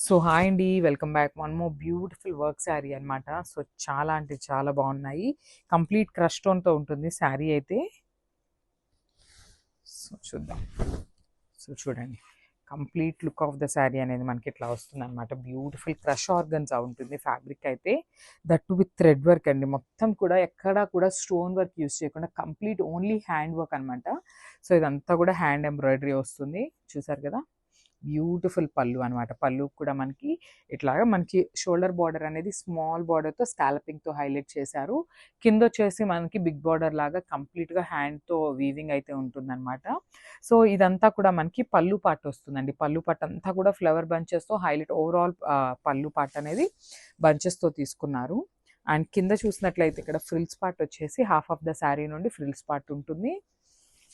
So hi అండి, welcome back. One more beautiful work sari అనమాట. So చాలా అంటే చాలా బాగున్నాయి. కంప్లీట్ క్రష్ టోన్తో ఉంటుంది శారీ అయితే. సో చూద్దాం. సో చూడండి, complete look of the sari అనేది మనకి ఇట్లా వస్తుంది అనమాట. బ్యూటిఫుల్ క్రష్ ఆర్గన్సా ఉంటుంది ఫ్యాబ్రిక్ అయితే. దట్ విత్ థ్రెడ్ వర్క్ అండి. మొత్తం కూడా ఎక్కడా కూడా స్టోన్ వర్క్ యూస్ చేయకుండా కంప్లీట్ ఓన్లీ హ్యాండ్ వర్క్ అనమాట. సో ఇదంతా కూడా హ్యాండ్ ఎంబ్రాయిడరీ వస్తుంది. చూసారు కదా, బ్యూటిఫుల్ పళ్ళు అనమాట. పళ్ళు కూడా మనకి ఇట్లాగా మనకి షోల్డర్ బార్డర్ అనేది స్మాల్ బార్డర్తో స్కాలపింగ్తో హైలైట్ చేశారు. కింద వచ్చేసి మనకి బిగ్ బార్డర్ లాగా కంప్లీట్గా హ్యాండ్తో వీవింగ్ అయితే ఉంటుందన్నమాట. సో ఇదంతా కూడా మనకి పళ్ళు పార్ట్ వస్తుందండి. పళ్ళు పార్ట్ అంతా కూడా ఫ్లవర్ బంచెస్తో హైలైట్, ఓవరాల్ పళ్ళు పార్ట్ అనేది బంచెస్తో తీసుకున్నారు. అండ్ కింద చూసినట్లయితే ఇక్కడ ఫ్రిల్స్ పార్ట్ వచ్చేసి హాఫ్ ఆఫ్ ద శారీ నుండి ఫ్రిల్స్ పార్ట్ ఉంటుంది.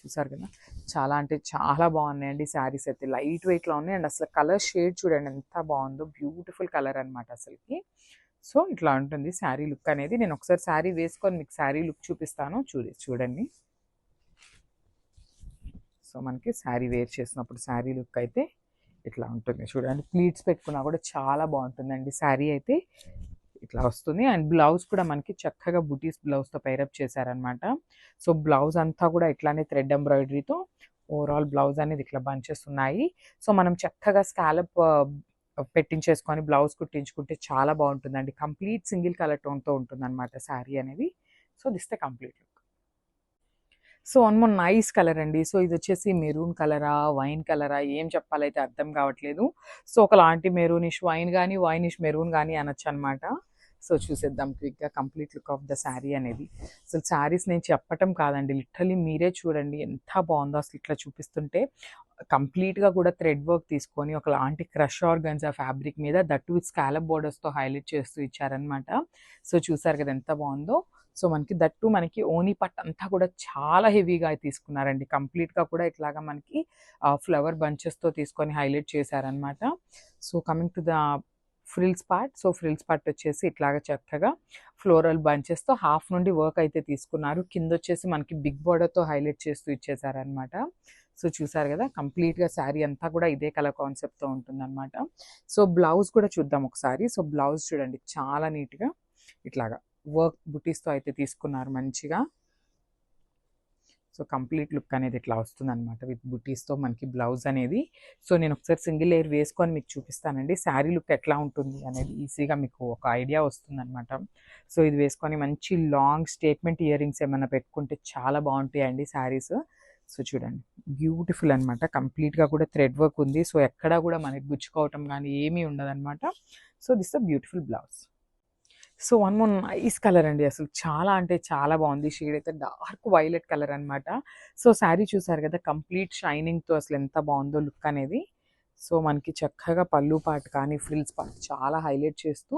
చూసారు కదా, చాలా అంటే చాలా బాగున్నాయండి శారీస్ అయితే. లైట్ వెయిట్లో ఉన్నాయి. అండ్ అసలు కలర్ షేడ్ చూడండి ఎంత బాగుందో. బ్యూటిఫుల్ కలర్ అనమాట అసలుకి. సో ఇట్లా ఉంటుంది శారీ లుక్ అనేది. నేను ఒకసారి శారీ వేసుకొని మీకు శారీ లుక్ చూపిస్తాను. చూడండి. సో మనకి శారీ వేర్ చేసినప్పుడు శారీ లుక్ అయితే ఇట్లా ఉంటుంది. చూడండి, ప్లీట్స్ పెట్టుకున్నా కూడా చాలా బాగుంటుందండి శారీ అయితే. ఇట్లా వస్తుంది. అండ్ బ్లౌజ్ కూడా మనకి చక్కగా బుటీస్ బ్లౌజ్తో పైరప్ చేశారనమాట. సో బ్లౌజ్ అంతా కూడా ఇట్లానే థ్రెడ్ ఎంబ్రాయిడరీతో ఓవరాల్ బ్లౌజ్ అనేది ఇట్లా బంచెస్ ఉన్నాయి. సో మనం చక్కగా స్కాలప్ పెట్టించేసుకొని బ్లౌజ్ కుట్టించుకుంటే చాలా బాగుంటుందండి. కంప్లీట్ సింగిల్ కలర్ టోన్తో ఉంటుంది అనమాట శారీ అనేది. So this the complete look. So one more nice colour అండి. సో ఇది వచ్చేసి మెరూన్ కలరా, వైన్ కలరా, ఏం చెప్పాలైతే అర్థం కావట్లేదు. సో ఒకలాంటి మెరూనిష్ వైన్ కానీ, వైనిష్ మెరూన్ కానీ అనొచ్చు అనమాట. సో చూసేద్దాం క్విక్గా complete look of the sari అనేది. అసలు శారీస్ నేను చెప్పటం కాదండి, లిటరలీ మీరే చూడండి ఎంత బాగుందో. అసలు ఇట్లా చూపిస్తుంటే కంప్లీట్గా కూడా థ్రెడ్ వర్క్ తీసుకొని ఒకలాంటి క్రష్ ఆర్గన్జా ఫ్యాబ్రిక్ మీద దట్ విత్ స్కాలప్ బోర్డర్స్తో హైలైట్ చేస్తూ ఇచ్చారనమాట. సో చూసారు కదా ఎంత బాగుందో. సో మనకి దట్టు మనకి ఓనీ పట్ అంతా కూడా చాలా హెవీగా తీసుకున్నారండి. కంప్లీట్గా కూడా ఇట్లాగా మనకి ఫ్లవర్ బంచెస్తో తీసుకొని హైలైట్ చేశారనమాట. So coming to the frills part. So frills part వచ్చేసి ఇట్లాగా చక్కగా ఫ్లోరల్ బంచెస్తో హాఫ్ నుండి వర్క్ అయితే తీసుకున్నారు. కింద వచ్చేసి మనకి బిగ్ బార్డర్తో హైలైట్ చేస్తూ ఇచ్చేసారనమాట. సో చూసారు కదా, కంప్లీట్గా శారీ అంతా కూడా ఇదే కలర్ కాన్సెప్ట్తో ఉంటుందన్నమాట. సో బ్లౌజ్ కూడా చూద్దాం ఒకసారి. సో బ్లౌజ్ చూడండి, చాలా నీట్గా ఇట్లాగా వర్క్ బుటీస్తో అయితే తీసుకున్నారు మంచిగా. సో కంప్లీట్ లుక్ అనేది ఇట్లా వస్తుంది అనమాట విత్ బుటీస్తో మనకి బ్లౌజ్ అనేది. సో నేను ఒకసారి సింగిల్ లేయర్ వేసుకొని మీకు చూపిస్తానండి శారీ లుక్ ఎట్లా ఉంటుంది అనేది. ఈజీగా మీకు ఒక ఐడియా వస్తుంది అనమాట. సో ఇది వేసుకొని మంచి లాంగ్ స్టేట్మెంట్ ఇయర్ రింగ్స్ ఏమైనా పెట్టుకుంటే చాలా బాగుంటాయండి శారీస్. సో చూడండి, బ్యూటిఫుల్ అనమాట. కంప్లీట్గా కూడా థ్రెడ్ వర్క్ ఉంది. సో ఎక్కడా కూడా మనకి గుచ్చుకోవటం కానీ ఏమీ ఉండదన్నమాట. So this the beautiful blouse. So one more nice colour అండి. అసలు చాలా అంటే చాలా బాగుంది. షేడ్ అయితే డార్క్ వైలెట్ కలర్ అనమాట. సో శారీ చూసారు కదా, కంప్లీట్ షైనింగ్తో అసలు ఎంత బాగుందో లుక్ అనేది. సో మనకి చక్కగా పళ్ళు పార్ట్ కానీ ఫ్రిల్స్ పార్ట్ చాలా హైలైట్ చేస్తూ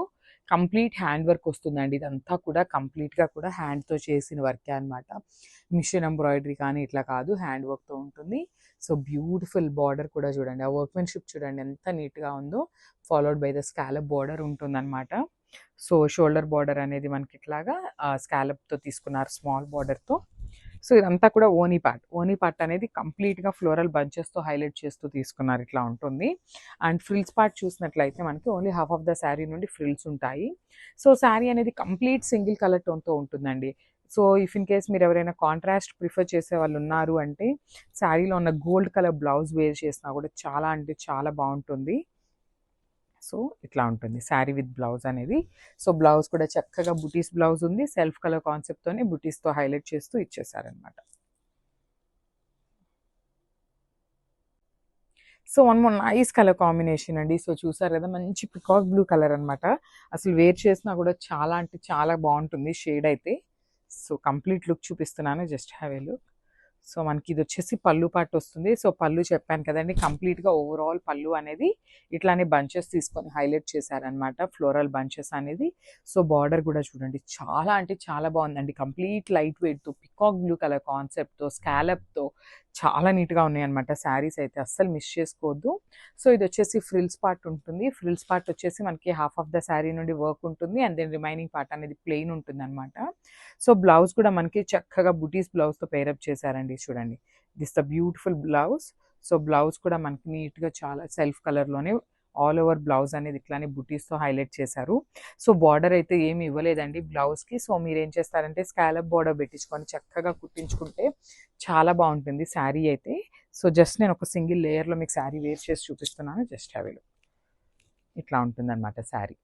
కంప్లీట్ హ్యాండ్ వర్క్ వస్తుందండి. ఇదంతా కూడా కంప్లీట్గా కూడా హ్యాండ్తో చేసిన వర్కే అనమాట. మిషన్ ఎంబ్రాయిడరీ కానీ ఇట్లా కాదు, హ్యాండ్ వర్క్తో ఉంటుంది. సో బ్యూటిఫుల్ బార్డర్ కూడా చూడండి, ఆ వర్క్మెన్షిప్ చూడండి ఎంత నీట్గా ఉందో. Followed by the scallop border ఉంటుందన్నమాట. సో షోల్డర్ బార్డర్ అనేది మనకి ఇట్లాగా స్కాలప్తో తీసుకున్నారు, స్మాల్ బార్డర్తో. సో ఇదంతా కూడా ఓనీ పార్ట్. ఓనీ పార్ట్ అనేది కంప్లీట్గా ఫ్లోరల్ బంచెస్తో హైలైట్ చేస్తూ తీసుకున్నారు. ఇట్లా ఉంటుంది. అండ్ ఫ్రిల్స్ పార్ట్ చూసినట్లయితే మనకి only half of the sari నుండి ఫ్రిల్స్ ఉంటాయి. సో శారీ అనేది కంప్లీట్ సింగిల్ కలర్ టోన్తో ఉంటుందండి. సో ఇఫ్ ఇన్ కేస్ మీరు ఎవరైనా కాంట్రాస్ట్ ప్రిఫర్ చేసే వాళ్ళు ఉన్నారు అంటే శారీలో ఉన్న గోల్డ్ కలర్ బ్లౌజ్ వేర్ చేసినా కూడా చాలా అంటే చాలా బాగుంటుంది. సో ఇట్లా ఉంటుంది శారీ విత్ బ్లౌజ్ అనేది. సో బ్లౌజ్ కూడా చక్కగా బుటీస్ బ్లౌజ్ ఉంది. సెల్ఫ్ కలర్ కాన్సెప్ట్తోనే బుటీస్తో హైలైట్ చేస్తూ ఇచ్చేసారనమాట. So one more nice colour combination అండి. సో చూసారు కదా, మంచి పికాక్ బ్లూ కలర్ అనమాట. అసలు వేర్ చేసినా కూడా చాలా అంటే చాలా బాగుంటుంది షేడ్ అయితే. సో కంప్లీట్ లుక్ చూపిస్తున్నాను, just have a look. So మనకి ఇది వచ్చేసి పళ్ళు పార్ట్ వస్తుంది. సో పళ్ళు చెప్పాను కదండి, కంప్లీట్గా ఓవరాల్ పళ్ళు అనేది ఇట్లానే బంచెస్ తీసుకొని హైలైట్ చేశారనమాట, ఫ్లోరల్ బంచెస్ అనేది. సో బార్డర్ కూడా చూడండి, చాలా అంటే చాలా బాగుందండి. కంప్లీట్ లైట్ వెయిట్తో పికాక్ బ్లూ కలర్ కాన్సెప్ట్తో స్కాలప్తో చాలా నీట్గా ఉన్నాయి అనమాట శారీస్ అయితే. అస్సలు మిస్ చేసుకోవద్దు. సో ఇది వచ్చేసి ఫ్రిల్స్ పార్ట్ ఉంటుంది. ఫ్రిల్స్ పార్ట్ వచ్చేసి మనకి హాఫ్ ఆఫ్ ద శారీ నుండి వర్క్ ఉంటుంది. అండ్ దెన్ రిమైనింగ్ పార్ట్ అనేది ప్లెయిన్ ఉంటుంది అనమాట. సో బ్లౌజ్ కూడా మనకి చక్కగా బుటీస్ బ్లౌజ్తో పేరప్ చేశారండి. చూడండి, this the beautiful blouse. So blouse కూడా మనకి నీట్గా చాలా సెల్ఫ్ కలర్లోనే ఆల్ ఓవర్ బ్లౌజ్ అనేది ఇట్లానే బుటీస్తో హైలైట్ చేశారు. సో బార్డర్ అయితే ఏమి ఇవ్వలేదండి బ్లౌజ్కి. సో మీరు ఏం చేస్తారంటే స్కాలప్ బార్డర్ పెట్టించుకొని చక్కగా కుట్టించుకుంటే చాలా బాగుంటుంది శారీ అయితే. సో జస్ట్ నేను ఒక సింగిల్ లేయర్లో మీకు శారీ వేర్ చేసి చూపిస్తున్నాను. Just have a look. ఇట్లా ఉంటుందన్నమాట శారీ.